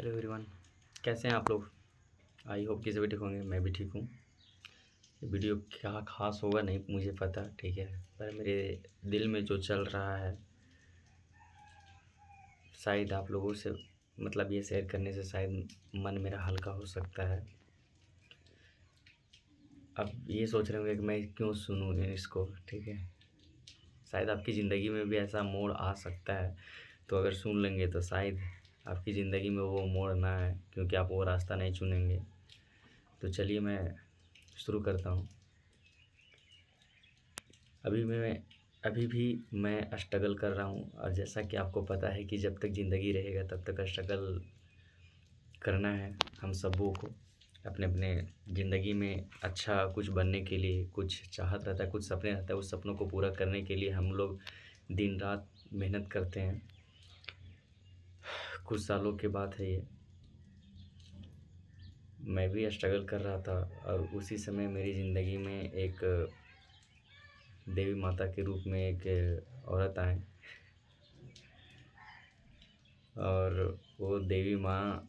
Hello everyone, कैसे हैं आप लोग। आई होप कि सभी ठीक होंगे। मैं भी ठीक हूँ। ये वीडियो क्या खास होगा नहीं मुझे पता, ठीक है, पर मेरे दिल में जो चल रहा है शायद आप लोगों से मतलब ये शेयर करने से शायद मन मेरा हल्का हो सकता है। अब ये सोच रहे होंगे कि मैं क्यों सुनूँ इसको, ठीक है। शायद आपकी ज़िंदगी में भी ऐसा मोड़ आ सकता है, तो अगर सुन लेंगे तो शायद आपकी ज़िंदगी में वो मोड़ ना आए, क्योंकि आप वो रास्ता नहीं चुनेंगे। तो चलिए मैं शुरू करता हूँ। अभी भी मैं स्ट्रगल कर रहा हूँ, और जैसा कि आपको पता है कि जब तक ज़िंदगी रहेगा तब तक स्ट्रगल करना है हम सबों को। अपने अपने ज़िंदगी में अच्छा कुछ बनने के लिए कुछ चाहत रहता है, कुछ सपने रहता है। उस सपनों को पूरा करने के लिए हम लोग दिन रात मेहनत करते हैं। कुछ सालों के बाद है ये, मैं भी स्ट्रगल कर रहा था, और उसी समय मेरी ज़िंदगी में एक देवी माता के रूप में एक औरत आए, और वो देवी माँ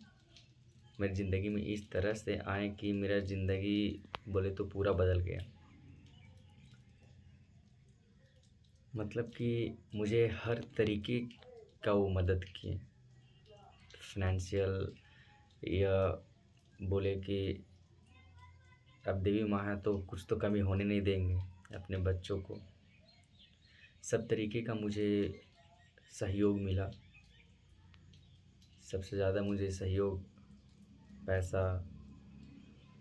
मेरी ज़िंदगी में इस तरह से आए कि मेरा ज़िंदगी बोले तो पूरा बदल गया। मतलब कि मुझे हर तरीके का वो मदद किए, फाइनेंशियल, या बोले कि अब देवी माँ है तो कुछ तो कमी होने नहीं देंगे अपने बच्चों को। सब तरीके का मुझे सहयोग मिला। सबसे ज़्यादा मुझे सहयोग पैसा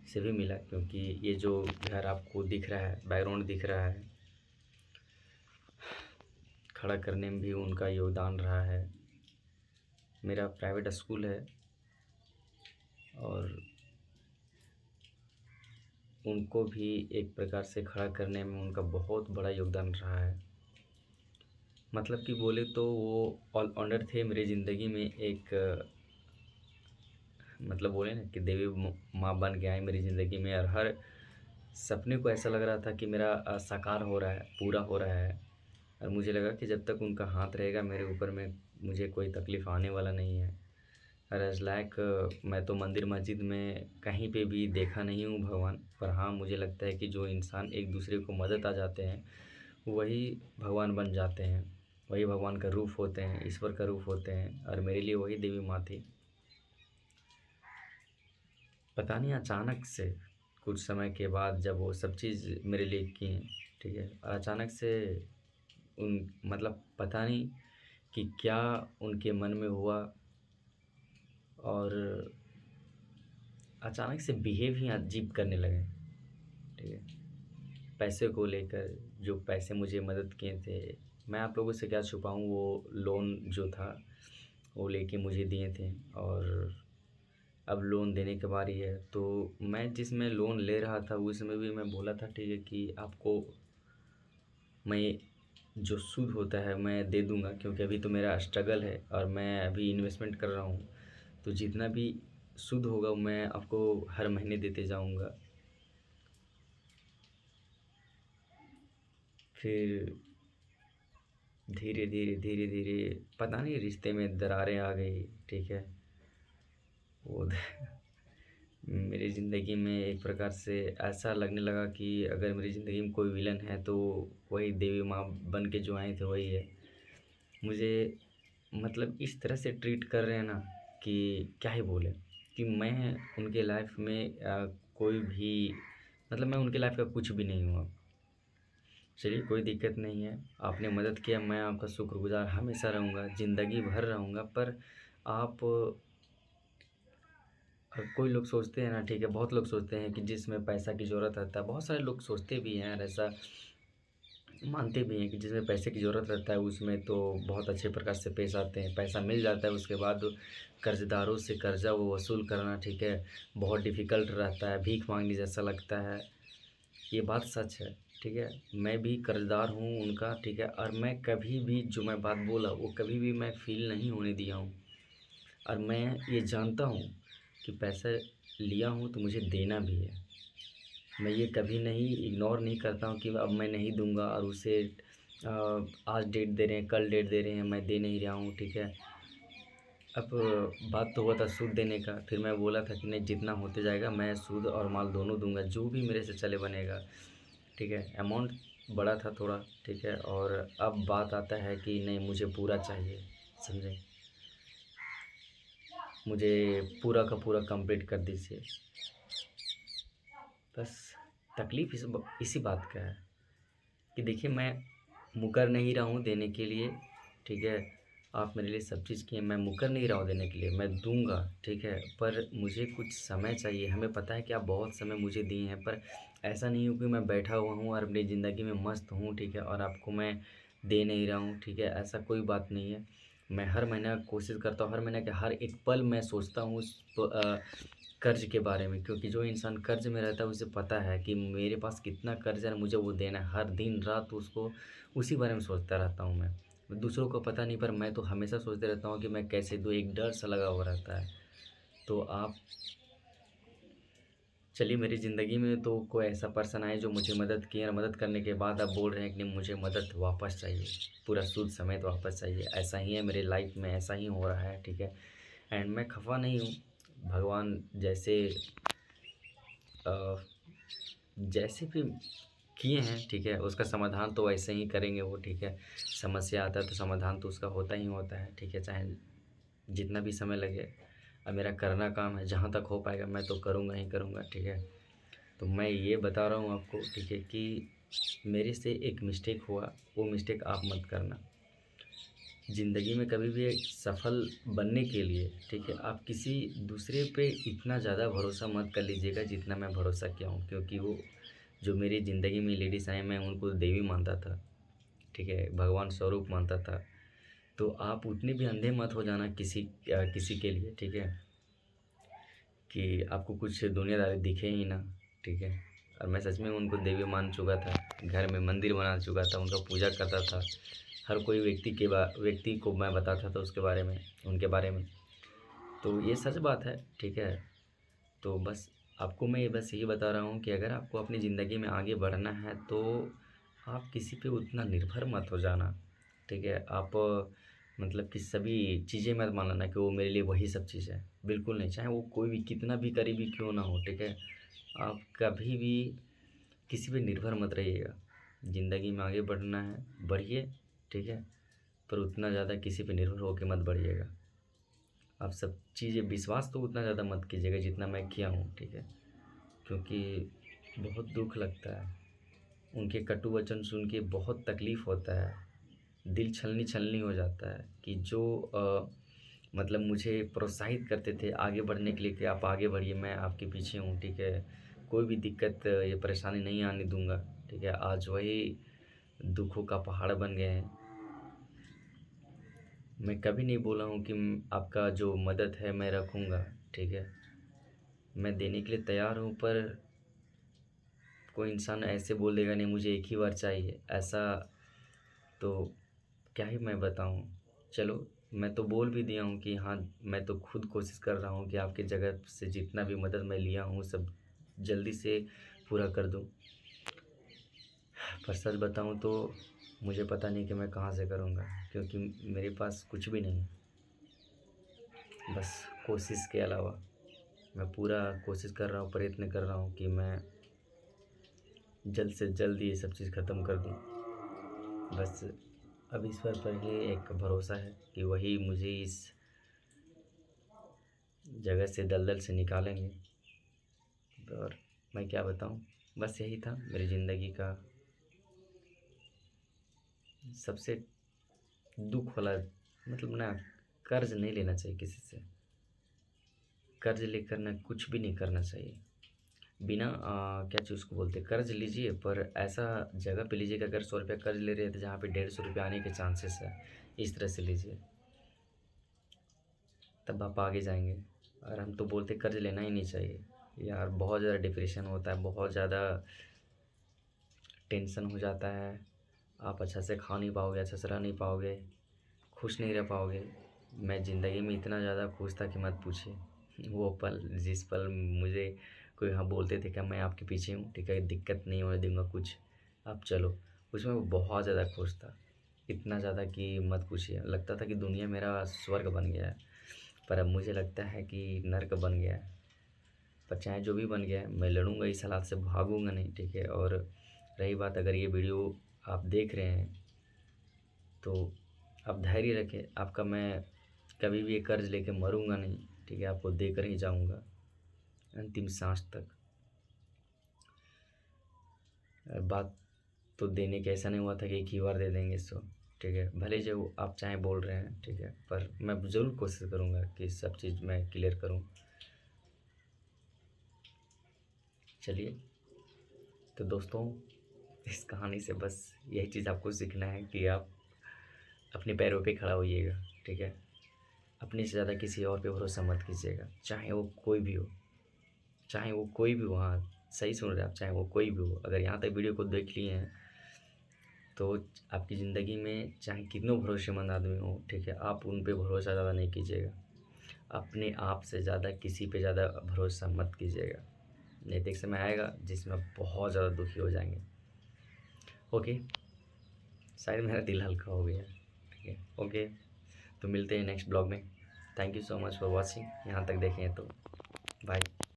से भी मिला, क्योंकि ये जो घर आपको दिख रहा है, बैकग्राउंड दिख रहा है, खड़ा करने में भी उनका योगदान रहा है। मेरा प्राइवेट स्कूल है, और उनको भी एक प्रकार से खड़ा करने में उनका बहुत बड़ा योगदान रहा है। मतलब कि बोले तो वो ऑलराउंडर थे मेरी ज़िंदगी में। एक मतलब बोले ना कि देवी माँ बन के आई मेरी ज़िंदगी में, और हर सपने को ऐसा लग रहा था कि मेरा साकार हो रहा है, पूरा हो रहा है। और मुझे लगा कि जब तक उनका हाथ रहेगा मेरे ऊपर में, मुझे कोई तकलीफ़ आने वाला नहीं है। और एज़ लाइक मैं तो मंदिर मस्जिद में कहीं पे भी देखा नहीं हूँ भगवान, पर हाँ मुझे लगता है कि जो इंसान एक दूसरे को मदद आ जाते हैं वही भगवान बन जाते हैं, वही भगवान का रूप होते हैं, ईश्वर का रूप होते हैं। और मेरे लिए वही देवी माँ थी। पता नहीं अचानक से कुछ समय के बाद जब वो सब चीज़ मेरे लिए की, ठीक है, और अचानक से उन मतलब पता नहीं कि क्या उनके मन में हुआ, और अचानक से बिहेव ही अजीब करने लगे, ठीक है। पैसे को लेकर, जो पैसे मुझे मदद किए थे, मैं आप लोगों से क्या छुपाऊँ, वो लोन जो था वो लेके मुझे दिए थे, और अब लोन देने की बारी है। तो मैं जिसमें लोन ले रहा था उसमें भी मैं बोला था, ठीक है, कि आपको मैं जो सूद होता है मैं दे दूँगा, क्योंकि अभी तो मेरा स्ट्रगल है और मैं अभी इन्वेस्टमेंट कर रहा हूँ। तो जितना भी सूद होगा मैं आपको हर महीने देते जाऊँगा। फिर धीरे धीरे पता नहीं रिश्ते में दरारें आ गई, ठीक है। वो मेरी ज़िंदगी में एक प्रकार से ऐसा लगने लगा कि अगर मेरी ज़िंदगी में कोई विलन है तो वही देवी माँ बन के जो आए थे वही है। मुझे मतलब इस तरह से ट्रीट कर रहे हैं ना कि क्या ही बोले, कि मैं उनके लाइफ में कोई भी मतलब मैं उनके लाइफ का कुछ भी नहीं हूँ अब। चलिए कोई दिक्कत नहीं है, आपने मदद किया, मैं आपका शुक्रगुज़ार हमेशा रहूँगा, ज़िंदगी भर रहूँगा। पर आप कोई लोग सोचते हैं ना, ठीक है, बहुत लोग सोचते हैं कि जिसमें पैसा की ज़रूरत रहता है, बहुत सारे लोग सोचते भी हैं और ऐसा मानते भी हैं कि जिसमें पैसे की ज़रूरत रहता है उसमें तो बहुत अच्छे प्रकार से पेश आते हैं। पैसा मिल जाता है उसके बाद कर्ज़दारों से कर्ज़ा वो वसूल करना, ठीक है, बहुत डिफ़िकल्ट रहता है, भीख मांगने जैसा लगता है। ये बात सच है, ठीक है। मैं भी कर्ज़दार हूँ उनका, ठीक है, और मैं कभी भी जो मैं बात बोला वो कभी भी मैं फ़ील नहीं होने दिया हूँ। और मैं ये जानता हूँ कि पैसा लिया हूँ तो मुझे देना भी है। मैं ये कभी नहीं इग्नोर नहीं करता हूँ कि अब मैं नहीं दूँगा, और उसे आज डेट दे रहे हैं, कल डेट दे रहे हैं, मैं दे नहीं रहा हूँ, ठीक है। अब बात तो हुआ था सूद देने का, फिर मैं बोला था कि नहीं जितना होते जाएगा मैं सूद और माल दोनों दूँगा, जो भी मेरे से चले बनेगा, ठीक है। अमाउंट बड़ा था थोड़ा, ठीक है। और अब बात आता है कि नहीं मुझे पूरा चाहिए, समझे? मुझे पूरा का पूरा कंप्लीट कर दीजिए। बस तकलीफ़ इसी बात का है कि देखिए मैं मुकर नहीं रहा हूँ देने के लिए, ठीक है। आप मेरे लिए सब चीज़ किए, मैं मुकर नहीं रहा हूँ देने के लिए, मैं दूँगा, ठीक है। पर मुझे कुछ समय चाहिए, हमें पता है कि आप बहुत समय मुझे दिए हैं, पर ऐसा नहीं हो कि मैं बैठा हुआ हूँ और अपनी ज़िंदगी में मस्त हूँ, ठीक है, और आपको मैं दे नहीं रहा हूँ, ठीक है, ऐसा कोई बात नहीं है। मैं हर महीना कोशिश करता हूँ, हर महीने के हर एक पल मैं सोचता हूँ कर्ज़ के बारे में, क्योंकि जो इंसान कर्ज़ में रहता है उसे पता है कि मेरे पास कितना कर्ज़ है और मुझे वो देना है। हर दिन-रात उसको उसी बारे में सोचता रहता हूँ मैं। दूसरों को पता नहीं, पर मैं तो हमेशा सोचते रहता हूँ कि मैं कैसे दूँ, एक डर सा लगा हुआ रहता है। तो आप चलिए मेरी ज़िंदगी में तो कोई ऐसा पर्सन आए जो मुझे मदद किए और मदद करने के बाद आप बोल रहे हैं कि नहीं मुझे मदद वापस चाहिए, पूरा सूद समेत वापस चाहिए। ऐसा ही है मेरी लाइफ़ में, ऐसा ही हो रहा है, ठीक है। एंड मैं खफ़ा नहीं हूँ, भगवान अ, जैसे भी किए हैं, ठीक है, उसका समाधान तो वैसे ही करेंगे वो, ठीक है। समस्या आता है तो समाधान तो उसका होता ही होता है, ठीक है, चाहे जितना भी समय लगे। अब मेरा करना काम है, जहाँ तक हो पाएगा मैं तो करूँगा ही करूँगा, ठीक है। तो मैं ये बता रहा हूँ आपको, ठीक है, कि मेरे से एक मिस्टेक हुआ, वो मिस्टेक आप मत करना। ज़िंदगी में कभी भी एक सफल बनने के लिए, ठीक है, आप किसी दूसरे पे इतना ज़्यादा भरोसा मत कर लीजिएगा जितना मैं भरोसा किया हूँ, क्योंकि वो जो मेरी ज़िंदगी में लेडीज़ आई मैं उनको देवी मानता था, ठीक है, भगवान स्वरूप मानता था। तो आप उतने भी अंधे मत हो जाना किसी के लिए, ठीक है, कि आपको कुछ दुनियादारी दिखे ही ना, ठीक है। और मैं सच में उनको देवी मान चुका था, घर में मंदिर बना चुका था, उनका पूजा करता था। हर कोई व्यक्ति को मैं बताता था उसके बारे में, उनके बारे में। तो ये सच बात है, ठीक है। तो बस आपको मैं बस यही बता रहा हूँ कि अगर आपको अपनी ज़िंदगी में आगे बढ़ना है तो आप किसी पे उतना निर्भर मत हो जाना, ठीक है। आप मतलब कि सभी चीज़ें मत मान लेना कि वो मेरे लिए वही सब चीज़ है, बिल्कुल नहीं। चाहे वो कोई भी कितना भी करीबी क्यों ना हो, ठीक है। आप कभी भी किसी पे निर्भर मत रहिएगा। ज़िंदगी में आगे बढ़ना है, बढ़िए, ठीक है, पर उतना ज़्यादा किसी पे निर्भर होके मत बढ़िएगा। आप सब चीज़ें विश्वास तो उतना ज़्यादा मत कीजिएगा जितना मैं किया हूँ, ठीक है। क्योंकि बहुत दुःख लगता है, उनके कटु वचन सुन के बहुत तकलीफ़ होता है। दिल छलनी-छलनी हो जाता है कि जो मतलब मुझे प्रोत्साहित करते थे आगे बढ़ने के लिए कि आप आगे बढ़िए, मैं आपके पीछे हूँ, ठीक है। कोई भी दिक्कत या परेशानी नहीं आने दूँगा, ठीक है। आज वही दुखों का पहाड़ बन गए हैं। मैं कभी नहीं बोला हूँ कि आपका जो मदद है मैं रखूँगा, ठीक है। मैं देने के लिए तैयार हूँ, पर कोई इंसान ऐसे बोल देगा नहीं मुझे एक ही बार चाहिए, ऐसा तो क्या ही मैं बताऊँ। चलो मैं तो बोल भी दिया हूँ कि हाँ, मैं तो खुद कोशिश कर रहा हूँ कि आपकी जगह से जितना भी मदद मैं लिया हूँ सब जल्दी से पूरा कर दूँ। पर सच बताऊँ तो मुझे पता नहीं कि मैं कहाँ से करूँगा, क्योंकि मेरे पास कुछ भी नहीं है, बस कोशिश के अलावा। मैं पूरा कोशिश कर रहा हूँ, प्रयत्न कर रहा हूँ कि मैं जल्द से जल्द ये सब चीज़ ख़त्म कर दूँ। बस अब ईश्वर पर ही एक भरोसा है कि वही मुझे इस जगह से दलदल से निकालेंगे। और मैं क्या बताऊँ, बस यही था मेरी ज़िंदगी का सबसे दुःख वाला, मतलब ना, कर्ज़ नहीं लेना चाहिए किसी से। कर्ज़ लेकर ना कुछ भी नहीं करना चाहिए। बिना क्या चीज़ उसको बोलते हैं, कर्ज़ लीजिए पर ऐसा जगह पे लीजिए कि अगर ₹100 कर्ज़ ले रहे हैं तो जहाँ पे ₹150 आने के चांसेस है, इस तरह से लीजिए, तब आप आगे जाएँगे। और हम तो बोलते कर्ज़ लेना ही नहीं चाहिए। यार बहुत ज़्यादा डिप्रेशन होता है, बहुत ज़्यादा टेंशन हो जाता है, आप अच्छा से खा नहीं पाओगे, अच्छा से रह नहीं पाओगे, खुश नहीं रह पाओगे। मैं ज़िंदगी में इतना ज़्यादा खुश था कि मत पूछिए। वो पल जिस पल मुझे कोई हाँ बोलते थे कि मैं आपके पीछे हूँ, ठीक है, दिक्कत नहीं होने दूँगा कुछ, आप चलो, उसमें वो बहुत ज़्यादा खुश था। इतना ज़्यादा कि मत पूछिए, लगता था कि दुनिया मेरा स्वर्ग बन गया है। पर अब मुझे लगता है कि नर्क बन गया है। पर चाहे जो भी बन गया है, मैं लड़ूंगा, इस हालात से भागूंगा नहीं, ठीक है। और रही बात, अगर ये वीडियो आप देख रहे हैं तो आप धैर्य रखें। आपका मैं कभी भी ये कर्ज लेके मरूंगा नहीं, ठीक है। आपको देकर ही जाऊंगा अंतिम सांस तक। बात तो देने का ऐसा नहीं हुआ था कि एक ही बार दे देंगे सो, ठीक है। भले जो आप चाहें बोल रहे हैं, ठीक है, पर मैं ज़रूर कोशिश करूँगा कि सब चीज़ मैं क्लियर करूँ। चलिए, तो दोस्तों, इस कहानी से बस यही चीज़ आपको सीखना है कि आप अपने पैरों पे खड़ा होइएगा, ठीक है। अपने से ज़्यादा किसी और पे भरोसा मत कीजिएगा, चाहे वो कोई भी हो, चाहे वो कोई भी हो। हाँ, सही सुन रहे हैं आप, चाहे वो कोई भी हो। अगर यहाँ तक वीडियो को देख लिए हैं तो आपकी ज़िंदगी में चाहे कितने भरोसेमंद आदमी हो, ठीक है, आप उन पे भरोसा ज़्यादा नहीं कीजिएगा। अपने आप से ज़्यादा किसी पे ज़्यादा भरोसा मत कीजिएगा, नहीं तो एक समय आएगा जिसमें आप बहुत ज़्यादा दुखी हो जाएंगे। ओके, शायद मेरा दिल हल्का हो गया, ठीक है। ओके, तो मिलते हैं नेक्स्ट ब्लॉग में। Thank you so much for watching, यहाँ तक देखें तो बाय।